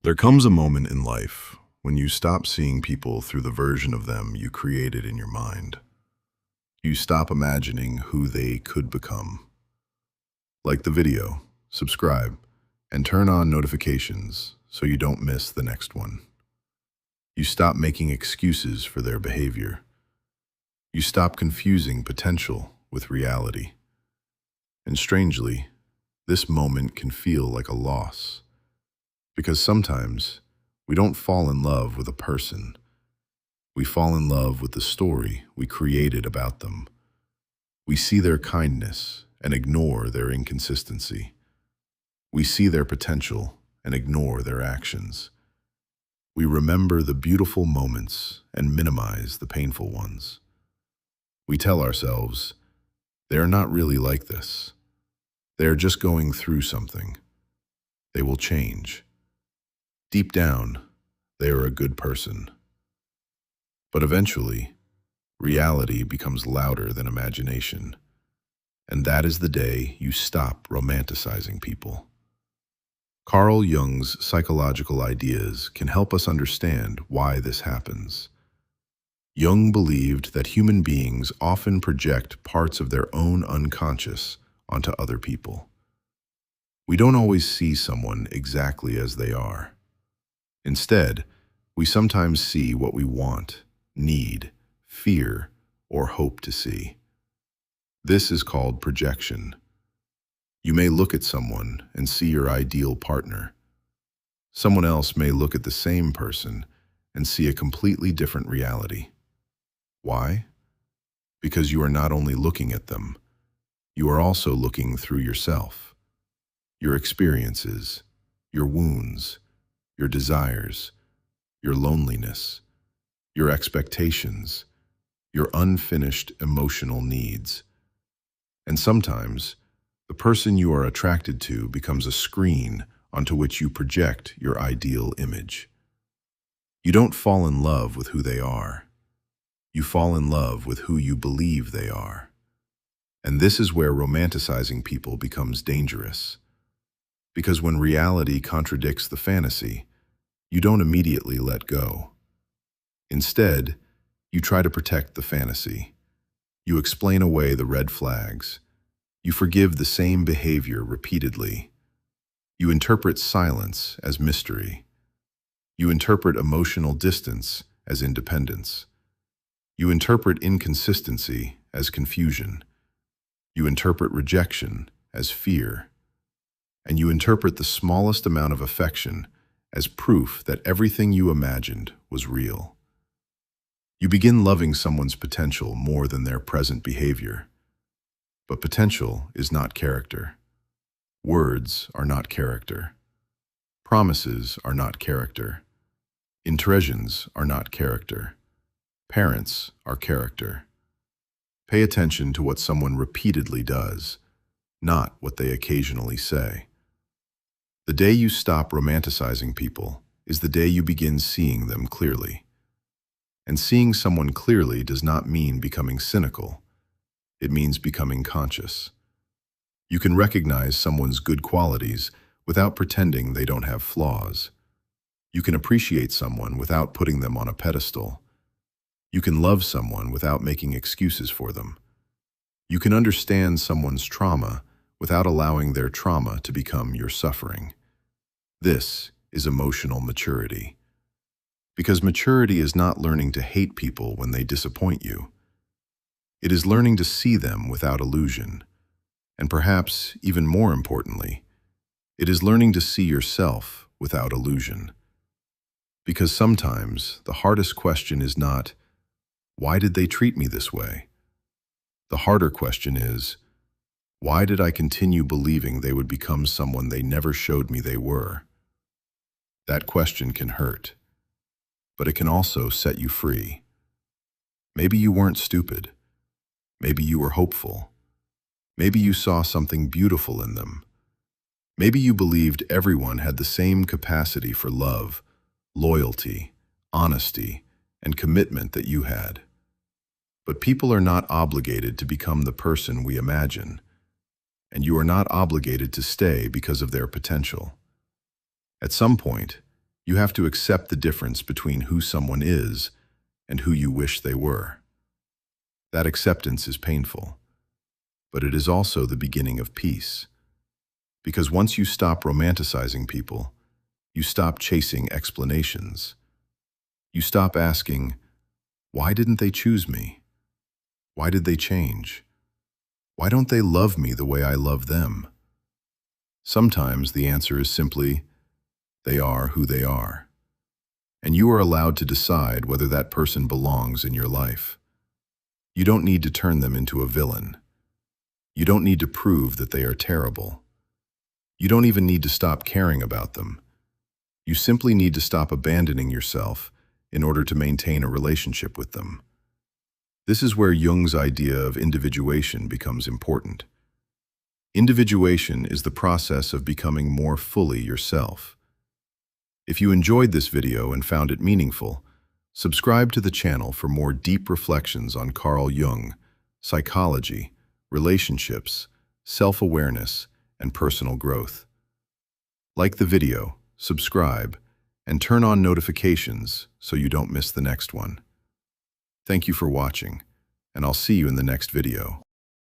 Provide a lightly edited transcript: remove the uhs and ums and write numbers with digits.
There comes a moment in life when you stop seeing people through the version of them you created in your mind. You stop imagining who they could become. Like the video, subscribe, and turn on notifications so you don't miss the next one. You stop making excuses for their behavior. You stop confusing potential with reality. And strangely, this moment can feel like a loss. Because sometimes we don't fall in love with a person. We fall in love with the story we created about them. We see their kindness and ignore their inconsistency. We see their potential and ignore their actions. We remember the beautiful moments and minimize the painful ones. We tell ourselves, they are not really like this. They are just going through something. They will change. Deep down, they are a good person. But eventually, reality becomes louder than imagination. And that is the day you stop romanticizing people. Carl Jung's psychological ideas can help us understand why this happens. Jung believed that human beings often project parts of their own unconscious onto other people. We don't always see someone exactly as they are. Instead, we sometimes see what we want, need, fear, or hope to see. This is called projection. You may look at someone and see your ideal partner. Someone else may look at the same person and see a completely different reality. Why? Because you are not only looking at them, you are also looking through yourself, your experiences, your wounds, your desires, your loneliness, your expectations, your unfinished emotional needs. And sometimes, the person you are attracted to becomes a screen onto which you project your ideal image. You don't fall in love with who they are. You fall in love with who you believe they are. And this is where romanticizing people becomes dangerous. Because when reality contradicts the fantasy, you don't immediately let go. Instead, you try to protect the fantasy. You explain away the red flags. You forgive the same behavior repeatedly. You interpret silence as mystery. You interpret emotional distance as independence. You interpret inconsistency as confusion. You interpret rejection as fear. And you interpret the smallest amount of affection as proof that everything you imagined was real. You begin loving someone's potential more than their present behavior. But potential is not character. Words are not character. Promises are not character. Intentions are not character. Parents are character. Pay attention to what someone repeatedly does, not what they occasionally say. The day you stop romanticizing people is the day you begin seeing them clearly. And seeing someone clearly does not mean becoming cynical. It means becoming conscious. You can recognize someone's good qualities without pretending they don't have flaws. You can appreciate someone without putting them on a pedestal. You can love someone without making excuses for them. You can understand someone's trauma without allowing their trauma to become your suffering. This is emotional maturity. Because maturity is not learning to hate people when they disappoint you. It is learning to see them without illusion. And perhaps, even more importantly, it is learning to see yourself without illusion. Because sometimes the hardest question is not, why did they treat me this way? The harder question is, why did I continue believing they would become someone they never showed me they were? That question can hurt, but it can also set you free. Maybe you weren't stupid. Maybe you were hopeful. Maybe you saw something beautiful in them. Maybe you believed everyone had the same capacity for love, loyalty, honesty, and commitment that you had. But people are not obligated to become the person we imagine, and you are not obligated to stay because of their potential. At some point, You have to accept the difference between who someone is and who you wish they were. That acceptance is painful, but it is also the beginning of peace. Because once you stop romanticizing people, you stop chasing explanations. You stop asking, why didn't they choose me? Why did they change? Why don't they love me the way I love them? Sometimes the answer is simply, they are who they are. And you are allowed to decide whether that person belongs in your life. You don't need to turn them into a villain. You don't need to prove that they are terrible. You don't even need to stop caring about them. You simply need to stop abandoning yourself in order to maintain a relationship with them. This is where Jung's idea of individuation becomes important. Individuation is the process of becoming more fully yourself. If you enjoyed this video and found it meaningful, subscribe to the channel for more deep reflections on Carl Jung, psychology, relationships, self-awareness, and personal growth. Like the video, subscribe, and turn on notifications so you don't miss the next one. Thank you for watching, and I'll see you in the next video.